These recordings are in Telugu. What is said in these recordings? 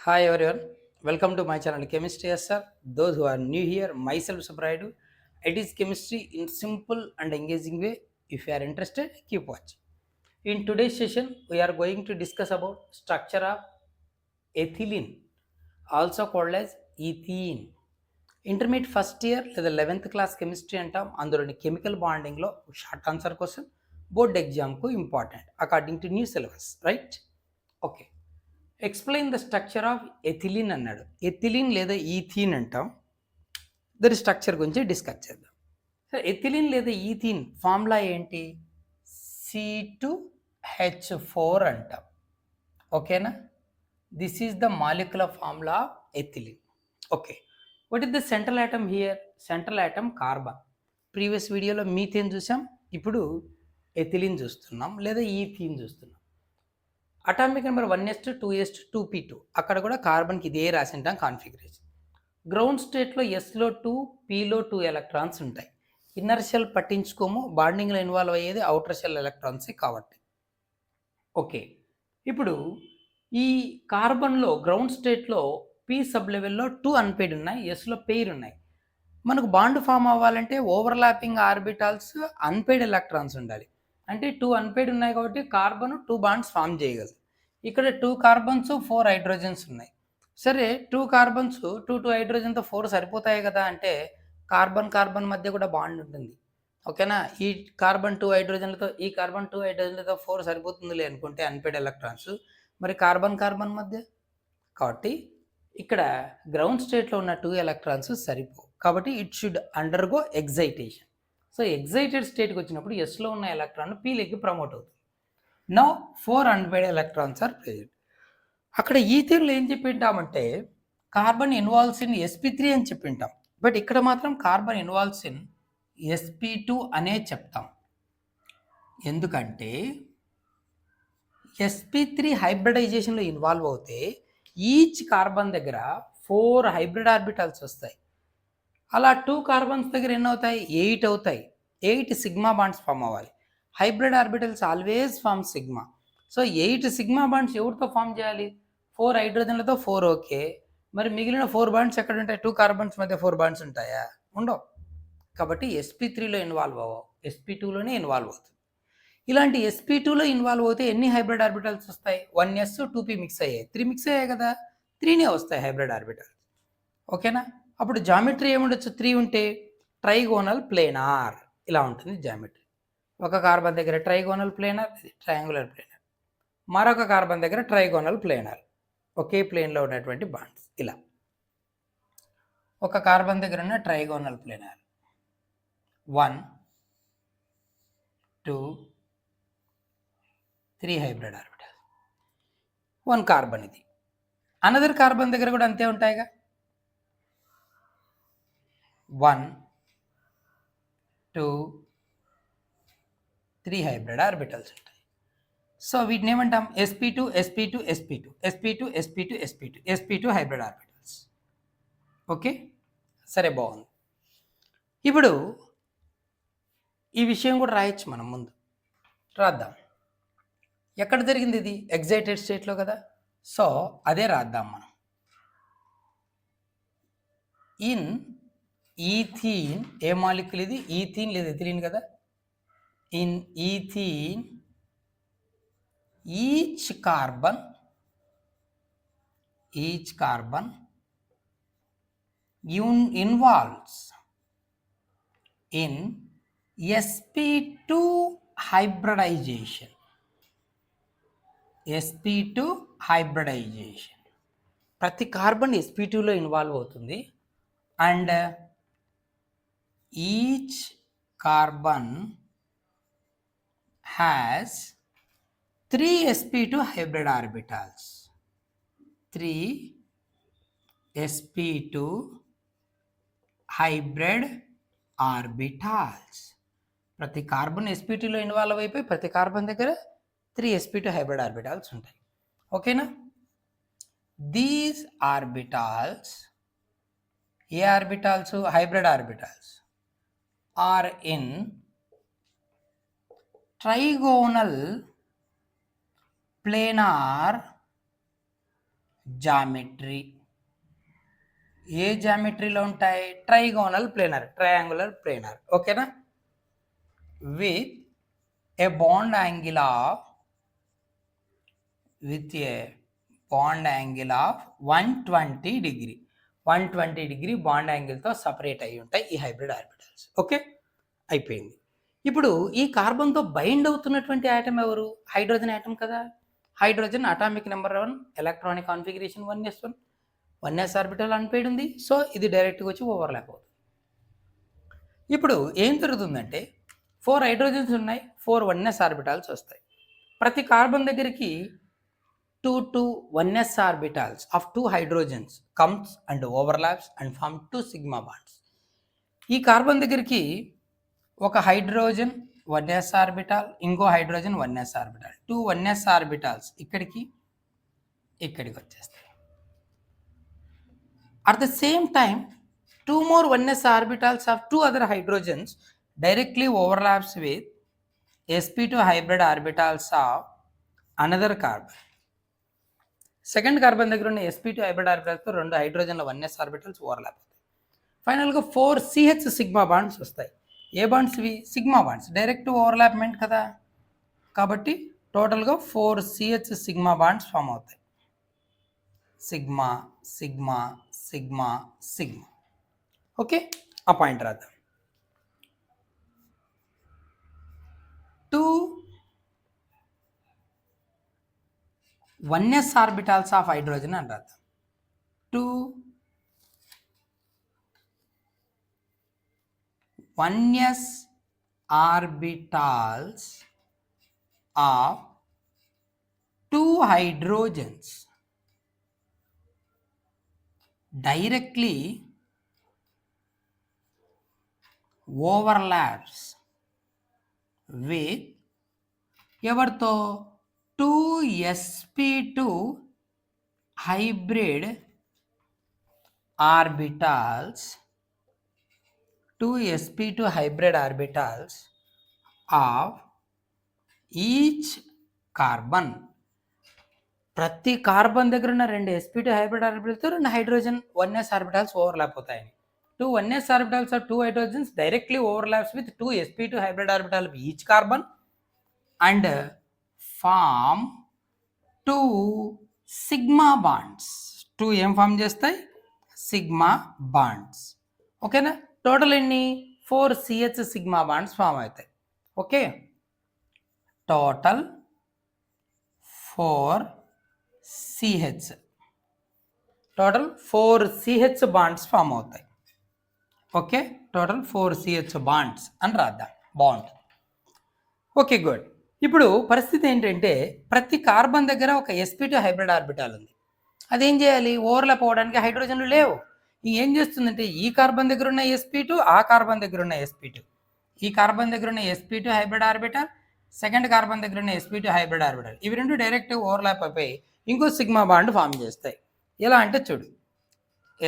Hi everyone, welcome to my channel Chemistry SR. Those who are new here, myself Subraidu. It is chemistry in simple and engaging way. If you are interested, keep watching. In today's session, we are going to discuss about structure of ethylene, also called as ethene. Intermediate first year లేదా 11th క్లాస్ కెమిస్ట్రీ అంటాం. అందులోని కెమికల్ బాండింగ్లో షార్ట్ ఆన్సర్ క్వశ్చన్ బోర్డ్ ఎగ్జామ్కు important according to new syllabus, right? Okay, explain the structure of ethylene అన్నాడు. ఎథిలిన్ లేదా ఈథీన్ అంటాం. దాని స్ట్రక్చర్ గురించి డిస్కస్ చేద్దాం. సో ఎథిలిన్ లేదా ఈథీన్ ఫార్ములా ఏంటి? C2H4 అంటాం. ఓకేనా? This is the molecular formula of ethylene. Okay, what is the central atom here? Central atom carbon. Previous వీడియోలో మీథేన్ చూసాం, ఇప్పుడు ఎథిలిన్ చూస్తున్నాం లేదా ఈథీన్ చూస్తున్నాం. Atomic number 1s2 2s2 2p2, అక్కడ కూడా కార్బన్కి ఇదే రాసింటాం కాన్ఫిగరేషన్. గ్రౌండ్ స్టేట్లో ఎస్లో 2 పిలో 2 ఎలక్ట్రాన్స్ ఉంటాయి. ఇన్నర్ షెల్ పట్టించుకోము, బాండింగ్లో ఇన్వాల్వ్ అయ్యేది అవుటర్ షెల్ ఎలక్ట్రాన్సే కాబట్టి. ఓకే, ఇప్పుడు ఈ కార్బన్లో గ్రౌండ్ స్టేట్లో పి సబ్ లెవెల్లో 2 అన్పెయిడ్ ఉన్నాయి, ఎస్లో పెయిర్ ఉన్నాయి. మనకు బాండ్ ఫామ్ అవ్వాలంటే ఓవర్లాపింగ్ ఆర్బిటాల్స్ అన్పెయిడ్ ఎలక్ట్రాన్స్ ఉండాలి. అంటే 2 అన్పెయిడ్ ఉన్నాయి కాబట్టి కార్బన్ 2 బాండ్స్ ఫామ్ చేయగలదు. ఇక్కడ 2 కార్బన్స్ 4 హైడ్రోజన్స్ ఉన్నాయి. సరే, 2 కార్బన్స్ 2 హైడ్రోజన్తో 4 సరిపోతాయి కదా అంటే కార్బన్ మధ్య కూడా బాండ్ ఉంటుంది. ఓకేనా? ఈ కార్బన్ 2 హైడ్రోజన్లతో ఈ కార్బన్ 2 హైడ్రోజన్లతో 4 సరిపోతుందిలే అనుకుంటే అన్పెయిడ్ ఎలక్ట్రాన్స్, మరి కార్బన్ మధ్య. కాబట్టి ఇక్కడ గ్రౌండ్ స్టేట్లో ఉన్న 2 ఎలక్ట్రాన్స్ సరిపో, కాబట్టి it should undergo excitation. So excited స్టేట్కి వచ్చినప్పుడు ఎస్లో ఉన్న ఎలక్ట్రాన్ పీలోకి ప్రమోట్ అవుతుంది. Now 4 unpaired electrons are present. అక్కడ ఈథేన్లో ఏం చెప్పింటామంటే కార్బన్ ఇన్వాల్వ్స్ ఇన్ sp3 అని చెప్పింటాం. బట్ ఇక్కడ మాత్రం కార్బన్ ఇన్వాల్వ్స్ ఇన్ sp2 అనే చెప్తాం. ఎందుకంటే sp3 హైబ్రిడైజేషన్లో ఇన్వాల్వ్ అవుతే ఈచ్ కార్బన్ దగ్గర 4 హైబ్రిడ్ ఆర్బిటాల్స్ వస్తాయి. అలా 2 కార్బన్స్ దగ్గర ఎన్ని అవుతాయి? 8 అవుతాయి. 8 సిగ్మా బాండ్స్ ఫామ్ అవ్వాలి. Hybrid orbitals always form sigma. So 8 sigma bonds ఎవరితో ఫామ్ చేయాలి? 4 హైడ్రోజన్లతో 4. ఓకే, మరి మిగిలిన 4 బాండ్స్ ఎక్కడ ఉంటాయి? 2 కార్బన్స్ మధ్య 4 బాండ్స్ ఉంటాయా? ఉండవు. కాబట్టి sp3లో ఇన్వాల్వ్ అవ్వవు, sp2లోనే ఇన్వాల్వ్ అవుతుంది. ఇలాంటి sp2లో ఇన్వాల్వ్ అవుతే ఎన్ని హైబ్రిడ్ ఆర్బిటల్స్ వస్తాయి? 1s 2p మిక్స్ అయ్యాయి, 3 మిక్స్ అయ్యాయి కదా, 3నే వస్తాయి హైబ్రిడ్ ఆర్బిటల్స్. ఓకేనా? అప్పుడు జామెట్రీ ఏముండొచ్చు? 3 ఉంటే ట్రైగోనల్ ప్లేనార్ ఇలా ఉంటుంది జామెట్రీ. ఒక కార్బన్ దగ్గర ట్రైగోనల్ ప్లేనార్, ట్రయాంగులర్ ప్లేనార్. మరొక కార్బన్ దగ్గర ట్రైగోనల్ ప్లేనార్, ఒకే ప్లేన్లో ఉన్నటువంటి బాండ్స్ ఇలా. ఒక కార్బన్ దగ్గర ఉన్న trigonal planar 1 2 3 hybrid orbital, 1 carbon. ఇది అనదర్ కార్బన్ దగ్గర కూడా అంతే ఉంటాయిగా, 1 2 3 హైబ్రిడ్ ఆర్బిటల్స్ ఉంటాయి. సో వీటిని ఏమంటాం? sp2 sp2 sp2 sp2 sp2 sp2 sp2 hybrid orbitals. Okay, సరే, బాగుంది. ఇప్పుడు ఈ విషయం కూడా రాయొచ్చు మనం, ముందు రాద్దాం. ఎక్కడ జరిగింది ఇది? ఎగ్జైటెడ్ స్టేట్లో కదా. సో అదే రాద్దాం మనం. ఇన్ ఈథీన్ ఏ మాలిక్యూల్ ఇది? ఈథీన్ లేదా ఎథిలిన్ కదా. In ethene each carbon involves in sp2 hybridization. sp2 hybridization, ప్రతి కార్బన్ sp2లో ఇన్వాల్వ్ అవుతుంది. And each carbon has 3 sp2 hybrid orbitals. 3 sp2 hybrid orbitals. ప్రతి కార్బన్ sp2లో ఇన్వాల్వ్ అయిపోయి ప్రతి కార్బన్ దగ్గర 3 sp2 హైబ్రిడ్ ఆర్బిటాల్స్ ఉంటాయి. ఓకేనా? దీస్ ఆర్బిటాల్స్, ఏ orbitals? Hybrid orbitals are in trigonal planar geometry. ఏ జామెట్రీలో ఉంటాయి? Trigonal planar, triangular planar. ఓకేనా? With a bond angle of 120 degree. 120 degree bond యాంగిల్తో సపరేట్ అయి ఉంటాయి ఈ హైబ్రిడ్ ఆర్బిటల్స్. ఓకే, అయిపోయింది. ఇప్పుడు ఈ కార్బన్తో బైండ్ అవుతున్నటువంటి ఆటం ఎవరు? హైడ్రోజన్ ఆటం కదా. Hydrogen atomic number 1, electronic configuration 1s1, 1s orbital unpaired ఉంది. సో ఇది డైరెక్ట్గా వచ్చి ఓవర్లాప్ అవుతుంది. ఇప్పుడు ఏం జరుగుతుందంటే 4 హైడ్రోజన్స్ ఉన్నాయి, 4 1s ఆర్బిటాల్స్ వస్తాయి. ప్రతి కార్బన్ దగ్గరికి 2 1s orbitals of 2 hydrogens comes and overlaps and form 2 sigma bonds. ఈ కార్బన్ దగ్గరికి ఒక హైడ్రోజన్ 1s ఆర్బిటాల్, ఇంకో hydrogen 1s orbital, 2 1s orbitals ఇక్కడికి వచ్చేస్తాయి. At the same time, 2 more 1s orbitals of 2 other hydrogens directly overlaps with sp2 hybrid orbitals of another carbon. Second carbon దగ్గర ఉన్న sp2 హైబ్రిడ్ ఆర్బిటాల్స్తో 2 హైడ్రోజన్ల 1s ఆర్బిటల్స్ ఓవర్లాప్ అవుతాయి. ఫైనల్గా 4 CH సిగ్మా బాండ్స్ వస్తాయి. ఏ బాండ్స్ ఇవి? Sigma bonds. డైరెక్ట్ ఓవర్లాప్మెంట్ కదా, కాబట్టి టోటల్గా 4 CH సిగ్మా బాండ్స్ ఫామ్ అవుతాయి. Sigma sigma sigma sigma. Okay, ఆ పాయింట్ రాద్దాం. 2 1s ఆర్బిటాల్స్ ఆఫ్ హైడ్రోజన్ అని రాద్దాం. 2 1s orbitals of 2 hydrogens directly overlaps with ఎవరితో? 2sp2 hybrid orbitals, 2sp2 hybrid orbitals of each carbon. ప్రతి కార్బన్ దగ్గర ఉన్న 2 sp2 హైబ్రిడ్ ఆర్బిటల్తో 2 హైడ్రోజన్ 1s ఆర్బిటాల్స్ ఓవర్లాప్ అవుతాయని. 2 1s orbitals of 2 hydrogens directly overlaps with 2 sp2 hybrid orbital of each carbon and form 2 sigma bonds. 2 ఏం ఫామ్ చేస్తాయి? Sigma bonds. ఓకేనా? టోటల్ ఎన్ని? 4 CH సిగ్మా బాండ్స్ ఫామ్ అవుతాయి. Okay, total 4 CH, total 4 CH bonds form అవుతాయి. ఓకే, టోటల్ 4 CH బాండ్స్ అని రాద్దాం. బాగుంటుంది. Okay, good. ఇప్పుడు పరిస్థితి ఏంటంటే ప్రతి కార్బన్ దగ్గర ఒక sp2 హైబ్రిడ్ ఆర్బిటాల్ ఉంది. అదేం చేయాలి? ఓవర్లాప్ అవ్వడానికి హైడ్రోజన్లు లేవు. ఏం చేస్తుందంటే ఈ కార్బన్ దగ్గర ఉన్న sp2, ఆ కార్బన్ దగ్గర ఉన్న sp2, ఈ కార్బన్ దగ్గర ఉన్న sp2 hybrid orbital, second carbon దగ్గర ఉన్న sp2 హైబ్రిడ్ ఆర్బిటాల్, ఇవి రెండు డైరెక్ట్ ఓవర్లాప్ అయిపోయి ఇంకో సిగ్మా బాండ్ ఫామ్ చేస్తాయి. ఎలా అంటే చూడు,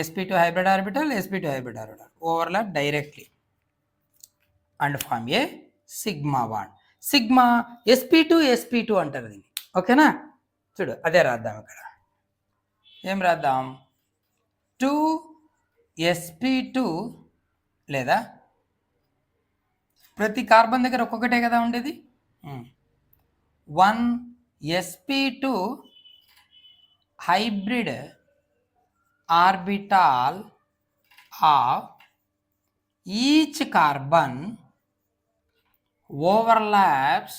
sp2 hybrid orbital, sp2 hybrid orbital overlap directly and form a sigma bond. Sigma sp2 అంటారు దీన్ని. ఓకేనా? చూడు, అదే రాద్దాం ఇక్కడ. ఏం రాద్దాం? 2sp2 లేదా ప్రతి కార్బన్ దగ్గర ఒక్కొక్కటే కదా ఉండేది. 1sp2 hybrid orbital of each carbon overlaps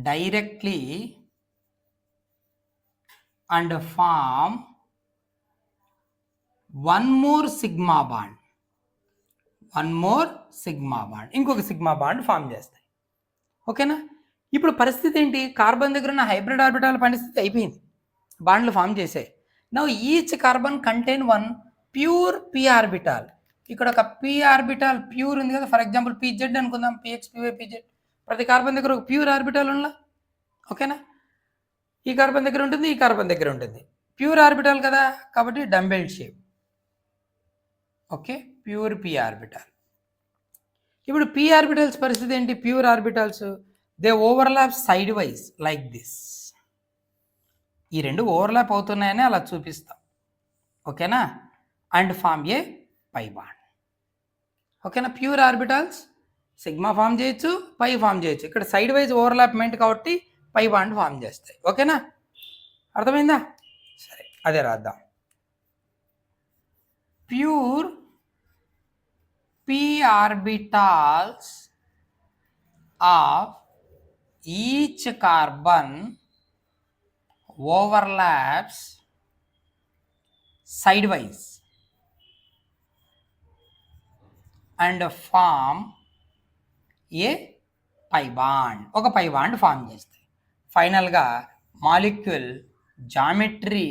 directly and form one more sigma bond. ఇంకొక సిగ్మా బాండ్ ఫామ్ చేస్తాయి. ఓకేనా? ఇప్పుడు పరిస్థితి ఏంటి? కార్బన్ దగ్గర ఉన్న హైబ్రిడ్ ఆర్బిటాల్ పరిస్థితి అయిపోయింది, బాండ్లు ఫామ్ చేసాయి. Now each carbon contain 1 pure p orbital. ఇక్కడ ఒక p ఆర్బిటాల్ ప్యూర్ ఉంది కదా, ఫర్ ఎగ్జాంపుల్ pz అనుకుందాం, px py pz. ప్రతి కార్బన్ దగ్గర ఒక ప్యూర్ ఆర్బిటాల్ ఉన్నా. ఓకేనా? ఈ కార్బన్ దగ్గర ఉంటుంది, ఈ కార్బన్ దగ్గర ఉంటుంది. ప్యూర్ ఆర్బిటాల్ కదా, కాబట్టి dumbbell shape. Okay, pure p orbital. ఇప్పుడు p ఆర్బిటల్స్ పరిస్థితి ఏంటి? Pure orbitals they overlap side wise like this. ఈ రెండు ఓవర్లాప్ అవుతున్నాయని అలా చూపిస్తాం. ఓకేనా? And form a pi bond. ఓకేనా? ప్యూర్ ఆర్బిటాల్స్ సిగ్మా ఫామ్ చేయొచ్చు, పై ఫామ్ చేయొచ్చు. ఇక్కడ సైడ్ వైజ్ ఓవర్లాప్మెంట్ కాబట్టి పై బాండ్ ఫామ్ చేస్తాయి. ఓకేనా? అర్థమైందా? సరే, అదే రాద్దాం. Pure p orbitals of each carbon overlaps sidewise and form a pi bond. ఒక పై బాండ్ ఫామ్ చేస్తాయి. ఫైనల్గా molecule geometry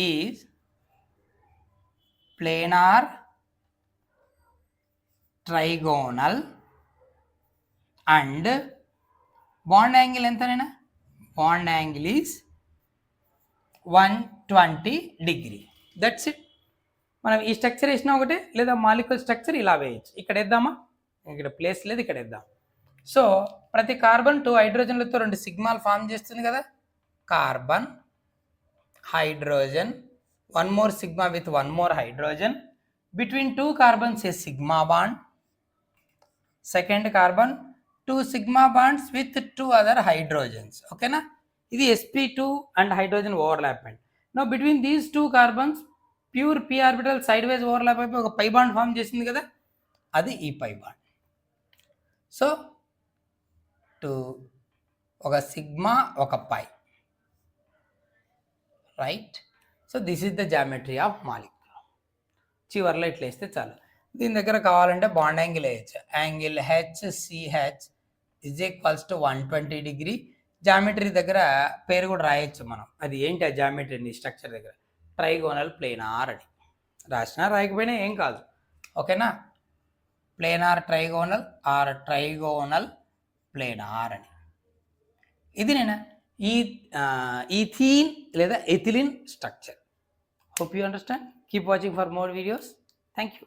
is planar, trigonal and bond angle ఎంతనైనా? Bond angle is 120 degree. That's it. మనం ఈ స్ట్రక్చర్ వేసినా ఒకటే, లేదా మాలిక్యూల్ స్ట్రక్చర్ ఇలా వేయచ్చు. ఇక్కడ వేద్దామా? ఇక్కడ ప్లేస్ లేదు, ఇక్కడ వేద్దాం. సో ప్రతి కార్బన్ 2 హైడ్రోజన్లతో 2 సిగ్మాలు ఫామ్ చేస్తుంది కదా. Carbon, hydrogen, 1 more sigma with 1 more hydrogen. Between 2 carbons a sigma bond. Second carbon 2 sigma bonds with 2 other hydrogens. Okay na? ఇది sp2 and hydrogen overlappment. Now between these 2 carbons pure p orbital sidewise overlap అయిపోయి ఒక పై బాండ్ ఫామ్ చేసింది కదా, అది ఈ పై బాండ్. సో ఒక సిగ్మా, ఒక pi, right? So this is the geometry of molecule. చివర్లో ఇట్లా వేస్తే చాలు. దీని దగ్గర కావాలంటే బాండ్ యాంగిల్ వేయచ్చు. Angle HCH is equals to 120 degree. Geometry దగ్గర పేరు కూడా రాయొచ్చు మనం. అది ఏంటి ఆ జామెట్రీ స్ట్రక్చర్ దగ్గర? ట్రైగోనల్ ప్లేనార్ అని రాసినా రాయకపోయినా ఏం కాదు. ఓకేనా? Planar trigonal or trigonal planar అని. ఇది నేను ఈథీన్ లేదా ethylene structure. Hope you understand. Keep watching for more videos. Thank you.